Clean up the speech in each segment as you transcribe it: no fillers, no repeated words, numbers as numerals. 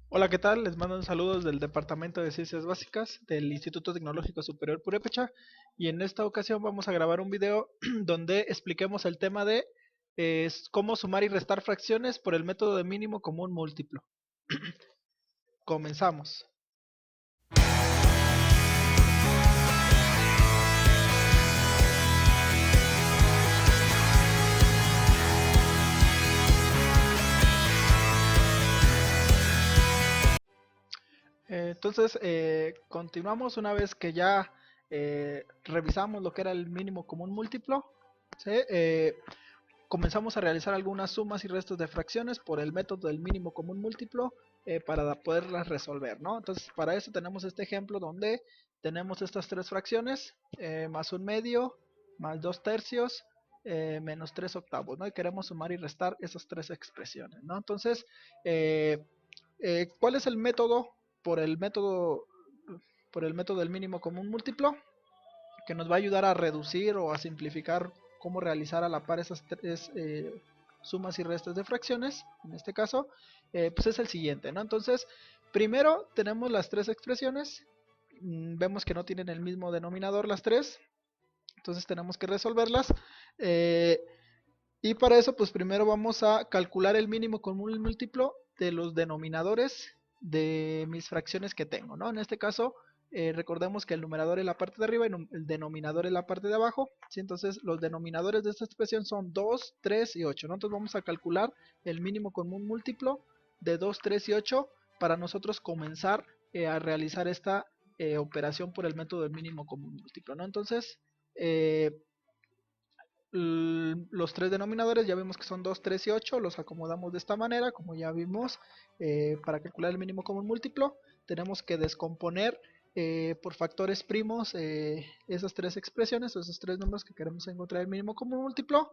Hola, ¿qué tal? Les mando un saludo del Departamento de Ciencias Básicas del Instituto Tecnológico Superior Purépecha y en esta ocasión vamos a grabar un video donde expliquemos el tema de cómo sumar y restar fracciones por el método de mínimo común múltiplo. Comenzamos. Continuamos una vez que ya revisamos lo que era el mínimo común múltiplo. ¿Sí? Comenzamos a realizar algunas sumas y restos de fracciones por el método del mínimo común múltiplo para poderlas resolver, ¿no? Entonces, para eso tenemos este ejemplo donde tenemos estas tres fracciones, más un medio, más dos tercios, menos tres octavos, ¿no? Y queremos sumar y restar esas tres expresiones, ¿no? Entonces, eh, ¿cuál es el método por el método por el método del mínimo común múltiplo? Que nos va a ayudar a reducir o a simplificar cómo realizar a la par esas tres sumas y restas de fracciones, en este caso, pues es el siguiente, ¿no? Entonces, primero tenemos las tres expresiones, vemos que no tienen el mismo denominador las tres, entonces tenemos que resolverlas, eh, y para eso, pues primero vamos a calcular el mínimo común múltiplo de los denominadores de mis fracciones que tengo, ¿no? En este caso, recordemos que el numerador es la parte de arriba y el denominador es la parte de abajo, ¿sí? Entonces, los denominadores de esta expresión son 2, 3 y 8, ¿no? Entonces vamos a calcular el mínimo común múltiplo de 2, 3 y 8 para nosotros comenzar a realizar esta operación por el método del mínimo común múltiplo, ¿no? Entonces, eh, los tres denominadores ya vimos que son 2, 3 y 8, los acomodamos de esta manera, como ya vimos, para calcular el mínimo común múltiplo, tenemos que descomponer por factores primos esas tres expresiones, esos tres números que queremos encontrar el mínimo común múltiplo.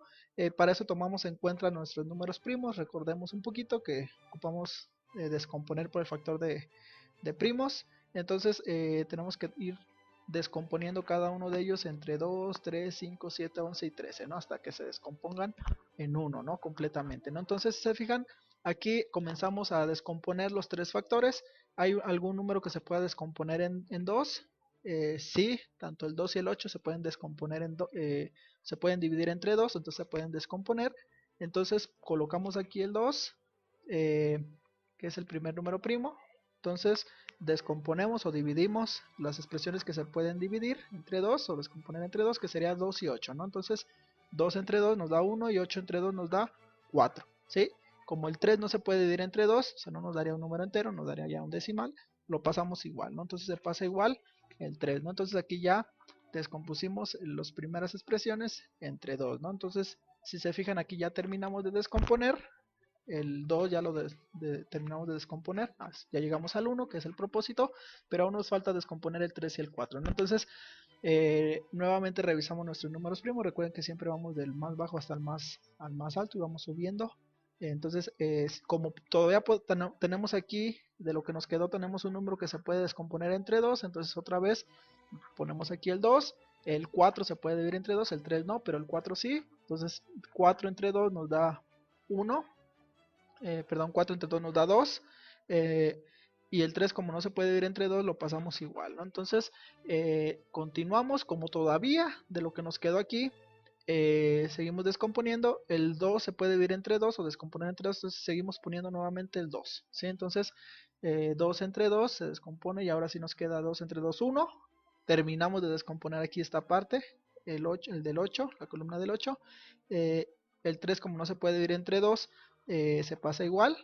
Para eso tomamos en cuenta nuestros números primos, recordemos un poquito que ocupamos descomponer por el factor de primos, entonces tenemos que ir descomponiendo cada uno de ellos entre 2, 3, 5, 7, 11 y 13, ¿no? Hasta que se descompongan en uno, ¿no? Completamente, ¿no? Entonces, si se fijan, aquí comenzamos a descomponer los tres factores. ¿Hay algún número que se pueda descomponer en 2? Sí, tanto el 2 y el 8 se pueden descomponer se pueden dividir entre 2, entonces se pueden descomponer. Entonces, colocamos aquí el 2, eh, que es el primer número primo. Entonces, descomponemos o dividimos las expresiones que se pueden dividir entre 2 o descomponer entre 2, que sería 2 y 8, ¿no? Entonces, 2 entre 2 nos da 1 y 8 entre 2 nos da 4, ¿sí? Como el 3 no se puede dividir entre 2, o sea, no nos daría un número entero, nos daría ya un decimal, lo pasamos igual, ¿no? Entonces se pasa igual el 3, ¿no? Entonces aquí ya descompusimos las primeras expresiones entre 2, ¿no? Entonces, si se fijan aquí ya terminamos de descomponer, el 2 ya lo terminamos de descomponer, ya llegamos al 1 que es el propósito, pero aún nos falta descomponer el 3 y el 4, ¿no? Entonces nuevamente revisamos nuestros números primos, recuerden que siempre vamos del más bajo hasta al más alto y vamos subiendo. Entonces, como todavía tenemos aquí, de lo que nos quedó, tenemos un número que se puede descomponer entre 2, entonces otra vez ponemos aquí el 2, el 4 se puede dividir entre 2, el 3 no, pero el 4 sí, entonces 4 entre 2 nos da 1, perdón, 4 entre 2 nos da 2, y el 3 como no se puede dividir entre 2 lo pasamos igual, ¿no? Entonces continuamos como todavía de lo que nos quedó aquí, seguimos descomponiendo, el 2 se puede dividir entre 2 o descomponer entre 2, entonces seguimos poniendo nuevamente el 2, ¿sí? Entonces 2 entre 2 se descompone y ahora sí nos queda 2 entre 2, 1, terminamos de descomponer aquí esta parte, el del 8, la columna del 8, eh, el 3 como no se puede dividir entre 2, se pasa igual,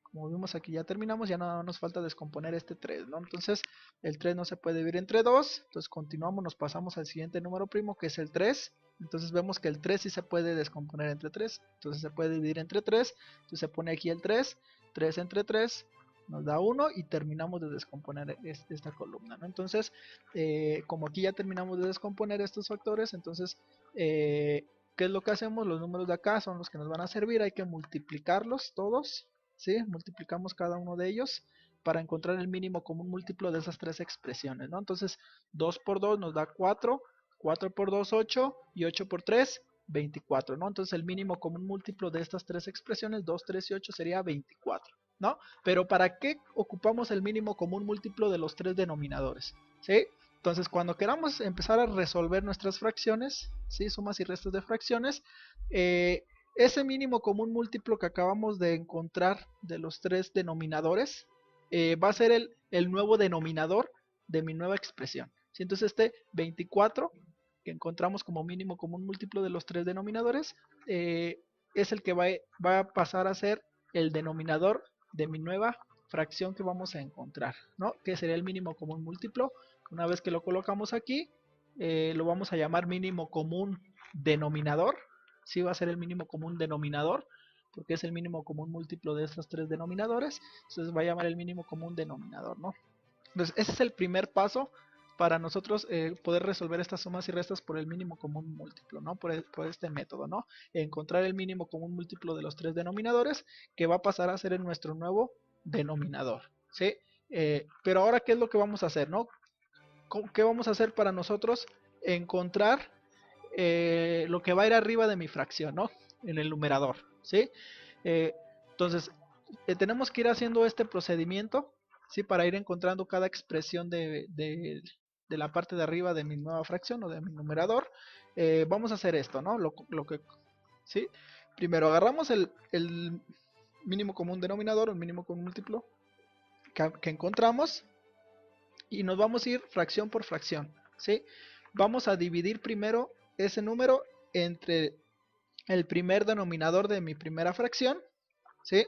como vimos aquí ya terminamos, ya nada nos falta descomponer este 3, ¿no? Entonces el 3 no se puede dividir entre 2, entonces continuamos, nos pasamos al siguiente número primo que es el 3, entonces vemos que el 3 sí se puede descomponer entre 3, entonces se puede dividir entre 3, entonces se pone aquí el 3, 3 entre 3 nos da 1 y terminamos de descomponer esta columna, ¿no? Entonces, como aquí ya terminamos de descomponer estos factores, entonces, ¿qué es lo que hacemos? Los números de acá son los que nos van a servir, hay que multiplicarlos todos, ¿sí? Multiplicamos cada uno de ellos para encontrar el mínimo común múltiplo de esas tres expresiones, ¿no? Entonces, 2 por 2 nos da 4, 4 por 2 8 y 8 por 3 24, ¿no? Entonces el mínimo común múltiplo de estas tres expresiones, 2, 3 y 8 sería 24. ¿no? Pero ¿para qué ocupamos el mínimo común múltiplo de los tres denominadores? ¿Sí? Entonces, cuando queramos empezar a resolver nuestras fracciones, ¿sí? Sumas y restas de fracciones, ese mínimo común múltiplo que acabamos de encontrar de los tres denominadores va a ser el nuevo denominador de mi nueva expresión. ¿Sí? Entonces, este 24 que encontramos como mínimo común múltiplo de los tres denominadores es el que va a pasar a ser el denominador de mi nueva fracción que vamos a encontrar, ¿no? Que sería el mínimo común múltiplo. Una vez que lo colocamos aquí, lo vamos a llamar mínimo común denominador. Sí, va a ser el mínimo común denominador, porque es el mínimo común múltiplo de estos tres denominadores. Entonces va a llamar el mínimo común denominador, ¿no? Entonces ese es el primer paso para nosotros poder resolver estas sumas y restas por el mínimo común múltiplo, ¿no? Por este método, ¿no? Encontrar el mínimo común múltiplo de los tres denominadores que va a pasar a ser en nuestro nuevo denominador, ¿sí? Pero ahora, ¿qué es lo que vamos a hacer, no? ¿Qué vamos a hacer para nosotros encontrar lo que va a ir arriba de mi fracción, ¿no? En el numerador, ¿sí? Eh, entonces, tenemos que ir haciendo este procedimiento, ¿sí? Para ir encontrando cada expresión de la parte de arriba de mi nueva fracción o de mi numerador. Vamos a hacer esto, ¿no? Lo que, ¿sí? Primero agarramos el mínimo común denominador, el mínimo común múltiplo que encontramos y nos vamos a ir fracción por fracción, ¿sí? Vamos a dividir primero ese número entre el primer denominador de mi primera fracción, ¿sí?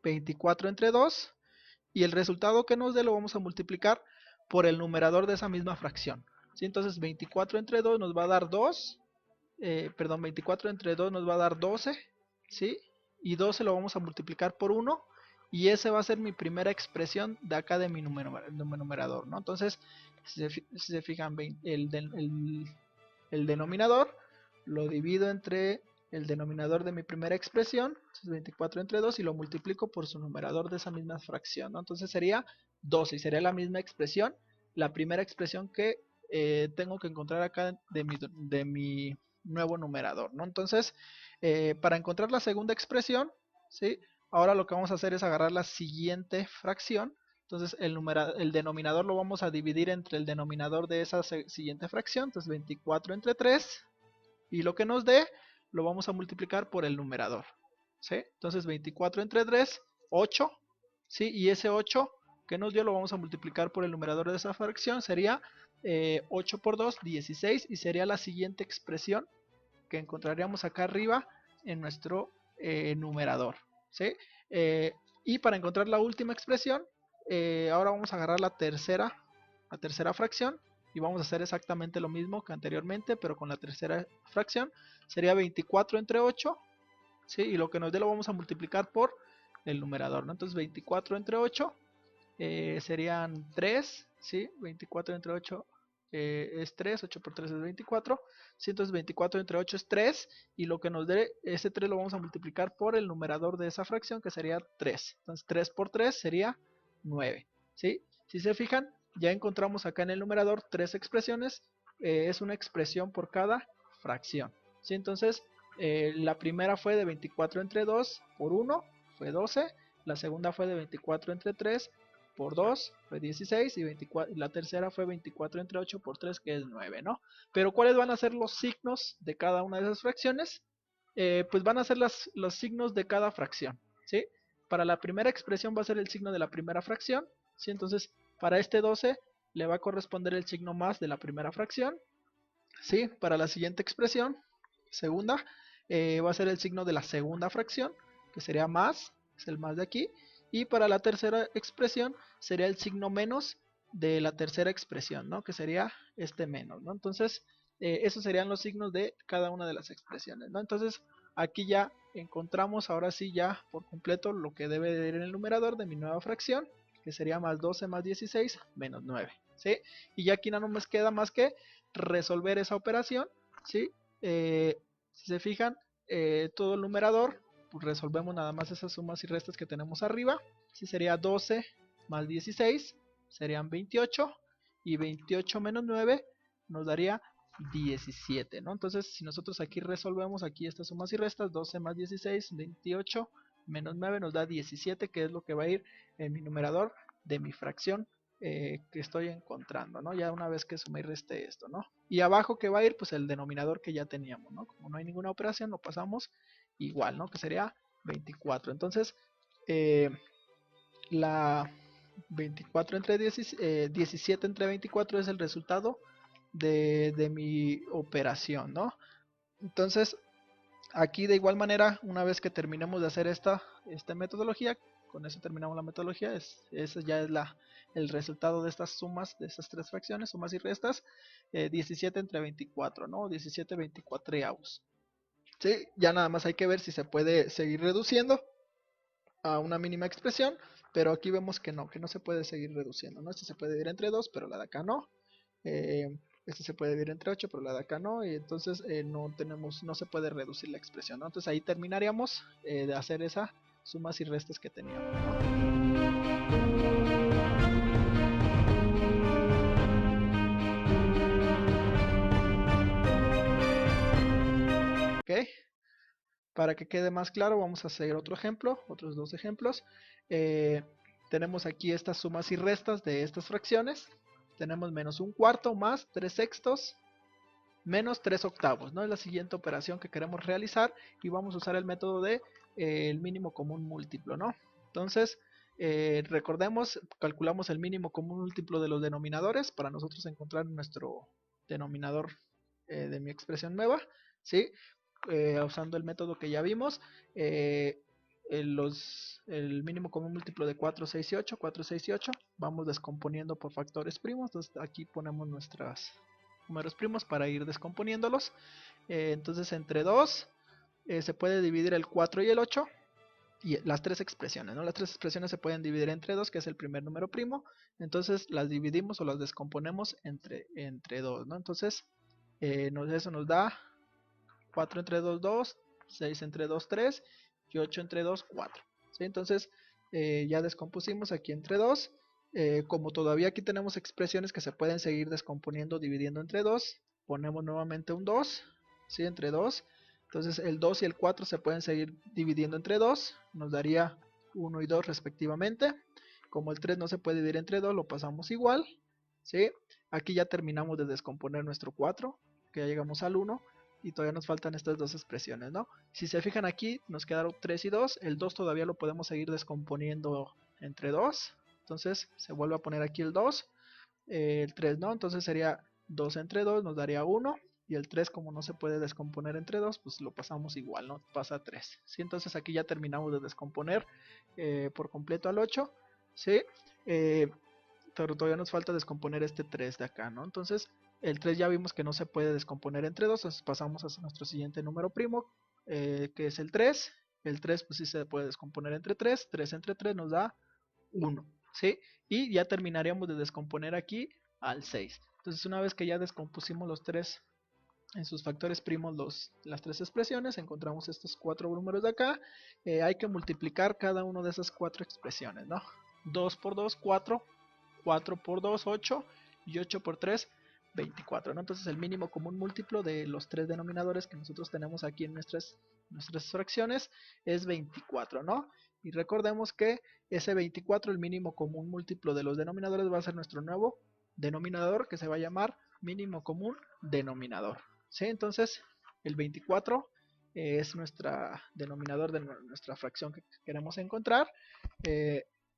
24 entre 2, y el resultado que nos dé lo vamos a multiplicar por el numerador de esa misma fracción, ¿sí? Entonces 24 entre 2 nos va a dar 2, perdón, 24 entre 2 nos va a dar 12, ¿sí? Y 12 lo vamos a multiplicar por 1, y ese va a ser mi primera expresión de acá de mi numerador, ¿no? Entonces, si se fijan, el denominador lo divido entre el denominador de mi primera expresión, 24 entre 2, y lo multiplico por su numerador de esa misma fracción, ¿no? Entonces sería 12 y sería la misma expresión, la primera expresión que tengo que encontrar acá de mi nuevo numerador, ¿no? Entonces, para encontrar la segunda expresión, ¿sí? Ahora lo que vamos a hacer es agarrar la siguiente fracción. Entonces el denominador lo vamos a dividir entre el denominador de esa siguiente fracción. Entonces 24 entre 3. Y lo que nos dé lo vamos a multiplicar por el numerador, ¿sí? Entonces 24 entre 3, 8. ¿Sí? Y ese 8 que nos dio lo vamos a multiplicar por el numerador de esa fracción. Sería 8 por 2, 16. Y sería la siguiente expresión que encontraríamos acá arriba en nuestro numerador, ¿sí? Y para encontrar la última expresión, ahora vamos a agarrar la tercera fracción y vamos a hacer exactamente lo mismo que anteriormente, pero con la tercera fracción. Sería 24 entre 8, ¿sí? Y lo que nos dé lo vamos a multiplicar por el numerador, ¿no? Entonces 24 entre 8 serían 3, ¿sí? 24 entre 8 es 3, 8 por 3 es 24, ¿sí? Entonces 24 entre 8 es 3, y lo que nos dé ese 3 lo vamos a multiplicar por el numerador de esa fracción, que sería 3. Entonces 3 por 3 sería 9, ¿sí? Si se fijan, ya encontramos acá en el numerador tres expresiones, es una expresión por cada fracción, ¿sí? Entonces la primera fue de 24 entre 2 por 1, fue 12, la segunda fue de 24 entre 3 por 2 fue 16, y 24, la tercera fue 24 entre 8 por 3, que es 9, ¿no? Pero ¿cuáles van a ser los signos de cada una de esas fracciones? Pues van a ser los signos de cada fracción, ¿sí? Para la primera expresión va a ser el signo de la primera fracción, ¿sí? Entonces, para este 12 le va a corresponder el signo más de la primera fracción, ¿sí? Para la siguiente expresión, segunda, va a ser el signo de la segunda fracción, que sería más, es el más de aquí. Y para la tercera expresión sería el signo menos de la tercera expresión, ¿no? Que sería este menos, ¿no? Entonces, esos serían los signos de cada una de las expresiones, ¿no? Entonces, aquí ya encontramos ahora sí ya por completo lo que debe de ir en el numerador de mi nueva fracción, que sería más 12 más 16 menos 9, ¿sí? Y ya aquí no nos queda más que resolver esa operación, ¿sí? Si se fijan, todo el numerador, pues resolvemos nada más esas sumas y restas que tenemos arriba, ¿sí? Sería 12 más 16, serían 28, y 28 menos 9 nos daría 17, ¿no? Entonces, si nosotros aquí resolvemos aquí estas sumas y restas, 12 más 16, 28, menos 9 nos da 17, que es lo que va a ir en mi numerador de mi fracción que estoy encontrando, ¿no? Ya una vez que sumé y resté esto, ¿no? Y abajo que va a ir, pues el denominador que ya teníamos, ¿no? Como no hay ninguna operación, lo pasamos igual, ¿no? Que sería 24. Entonces, la 24 entre 17 entre 24 es el resultado de mi operación, ¿no? Entonces, aquí de igual manera, una vez que terminemos de hacer esta metodología, con eso terminamos la metodología, ese ya es el resultado de estas sumas, de estas tres fracciones, sumas y restas, 17 entre 24, ¿no? 17 24avos. ¿Sí? Ya nada más hay que ver si se puede seguir reduciendo a una mínima expresión, pero aquí vemos que no se puede seguir reduciendo, ¿no? Este se puede dividir entre 2, pero la de acá no. Este se puede dividir entre 8, pero la de acá no, y entonces no se puede reducir la expresión, ¿no? Entonces ahí terminaríamos de hacer esas sumas y restas que teníamos, ¿no? ¿Ok? Para que quede más claro, vamos a hacer otro ejemplo, otros dos ejemplos. Tenemos aquí estas sumas y restas de estas fracciones. Tenemos menos un cuarto más 3 sextos menos 3 octavos, ¿no? Es la siguiente operación que queremos realizar y vamos a usar el método de el mínimo común múltiplo, ¿no? Entonces, recordemos, calculamos el mínimo común múltiplo de los denominadores para nosotros encontrar nuestro denominador de mi expresión nueva, ¿sí? Usando el método que ya vimos, el mínimo común múltiplo de 4, 6 y 8, 4, 6 y 8, vamos descomponiendo por factores primos, entonces aquí ponemos nuestros números primos para ir descomponiéndolos. Entonces entre 2 se puede dividir el 4 y el 8, y las tres expresiones, ¿no? Las tres expresiones se pueden dividir entre 2, que es el primer número primo, entonces las dividimos o las descomponemos entre 2, ¿no? Entonces eso nos da 4 entre 2, 2, 6 entre 2, 3 y 8 entre 2, 4. ¿Sí? Entonces ya descompusimos aquí entre 2. Como todavía aquí tenemos expresiones que se pueden seguir descomponiendo dividiendo entre 2, ponemos nuevamente un 2, ¿sí? Entre 2. Entonces el 2 y el 4 se pueden seguir dividiendo entre 2, nos daría 1 y 2 respectivamente. Como el 3 no se puede dividir entre 2, lo pasamos igual, ¿sí? Aquí ya terminamos de descomponer nuestro 4, que ya llegamos al 1, y todavía nos faltan estas dos expresiones, ¿no? Si se fijan aquí, nos quedaron 3 y 2, el 2 todavía lo podemos seguir descomponiendo entre 2, entonces se vuelve a poner aquí el 2, el 3 no, entonces sería 2 entre 2, nos daría 1, y el 3 como no se puede descomponer entre 2, pues lo pasamos igual, ¿no? Pasa a 3, ¿sí? Entonces aquí ya terminamos de descomponer por completo al 8, ¿sí? Pero todavía nos falta descomponer este 3 de acá, ¿no? Entonces el 3 ya vimos que no se puede descomponer entre 2, entonces pasamos a nuestro siguiente número primo, que es el 3. El 3 pues sí se puede descomponer entre 3, 3 entre 3 nos da 1, ¿sí? Y ya terminaríamos de descomponer aquí al 6. Entonces una vez que ya descompusimos los 3 en sus factores primos las tres expresiones, encontramos estos 4 números de acá, hay que multiplicar cada una de esas 4 expresiones, ¿no? 2 por 2, 4, 4 por 2, 8, y 8 por 3, 24, ¿no? Entonces el mínimo común múltiplo de los tres denominadores que nosotros tenemos aquí en nuestras fracciones es 24, ¿no? Y recordemos que ese 24, el mínimo común múltiplo de los denominadores, va a ser nuestro nuevo denominador, que se va a llamar mínimo común denominador, ¿sí? Entonces el 24 es nuestro denominador de nuestra fracción que queremos encontrar.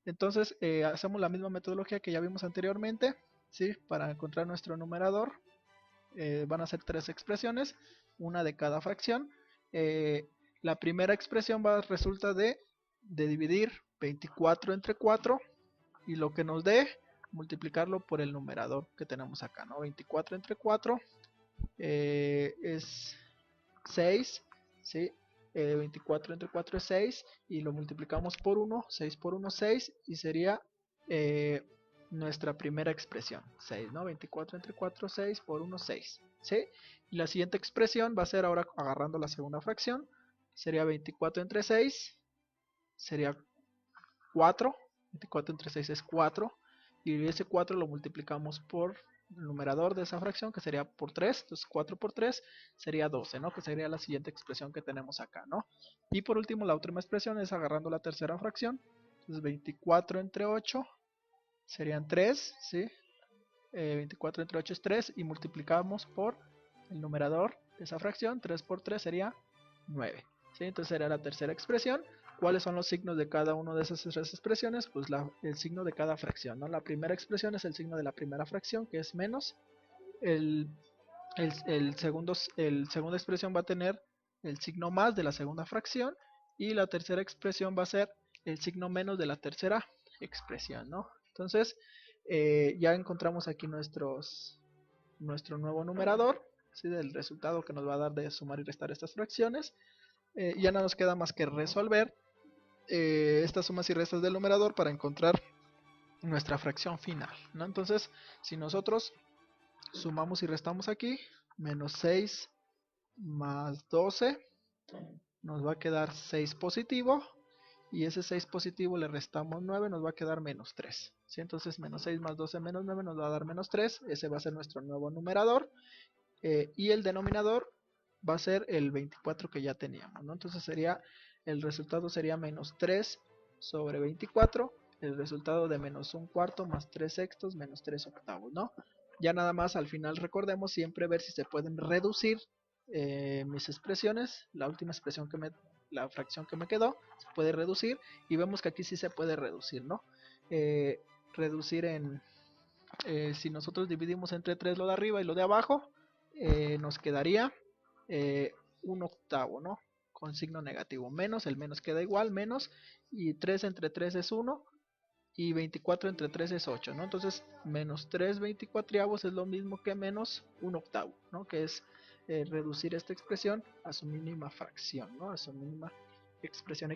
Entonces hacemos la misma metodología que ya vimos anteriormente, ¿sí? Para encontrar nuestro numerador. Van a ser tres expresiones, una de cada fracción. La primera expresión resulta de dividir 24 entre 4, y lo que nos dé multiplicarlo por el numerador que tenemos acá, ¿no? 24 entre 4 es 6, ¿sí? 24 entre 4 es 6, y lo multiplicamos por 1, 6 por 1, 6, y sería nuestra primera expresión, 6, ¿no? 24 entre 4, 6 por 1, 6, ¿sí? Y la siguiente expresión va a ser ahora agarrando la segunda fracción, sería 24 entre 6, sería 4, 24 entre 6 es 4, y ese 4 lo multiplicamos por numerador de esa fracción, que sería por 3, entonces 4 por 3 sería 12, ¿no? Que sería la siguiente expresión que tenemos acá, ¿no? Y por último, la última expresión es agarrando la tercera fracción, entonces 24 entre 8 serían 3, ¿sí? 24 entre 8 es 3 y multiplicamos por el numerador de esa fracción, 3 por 3 sería 9, ¿sí? Entonces sería la tercera expresión. ¿Cuáles son los signos de cada una de esas tres expresiones? Pues el signo de cada fracción, ¿no? La primera expresión es el signo de la primera fracción, que es menos. El, segunda expresión va a tener el signo más de la segunda fracción. Y la tercera expresión va a ser el signo menos de la tercera expresión, ¿no? Entonces, ya encontramos aquí nuestro nuevo numerador, ¿sí? Del resultado que nos va a dar de sumar y restar estas fracciones. Ya no nos queda más que resolver estas sumas y restas del numerador para encontrar nuestra fracción final, ¿no? Entonces, si nosotros sumamos y restamos aquí, menos 6 más 12, nos va a quedar 6 positivo, y ese 6 positivo le restamos 9, nos va a quedar menos 3, ¿sí? Entonces menos 6 más 12 menos 9 nos va a dar menos 3, ese va a ser nuestro nuevo numerador, y el denominador va a ser el 24 que ya teníamos, ¿no? Entonces el resultado sería menos 3 sobre 24, el resultado de menos 1/4 más 3 sextos menos 3 octavos, ¿no? Ya nada más al final recordemos siempre ver si se pueden reducir mis expresiones, la última expresión la fracción que me quedó, se puede reducir y vemos que aquí sí se puede reducir, ¿no? Reducir si nosotros dividimos entre 3 lo de arriba y lo de abajo, nos quedaría 1/8, ¿no? Con signo negativo, menos, el menos queda igual, menos, y 3 entre 3 es 1, y 24 entre 3 es 8, ¿no? Entonces, menos 3/24 es lo mismo que menos 1/8, ¿no? Que es reducir esta expresión a su mínima fracción, ¿no? A su mínima expresión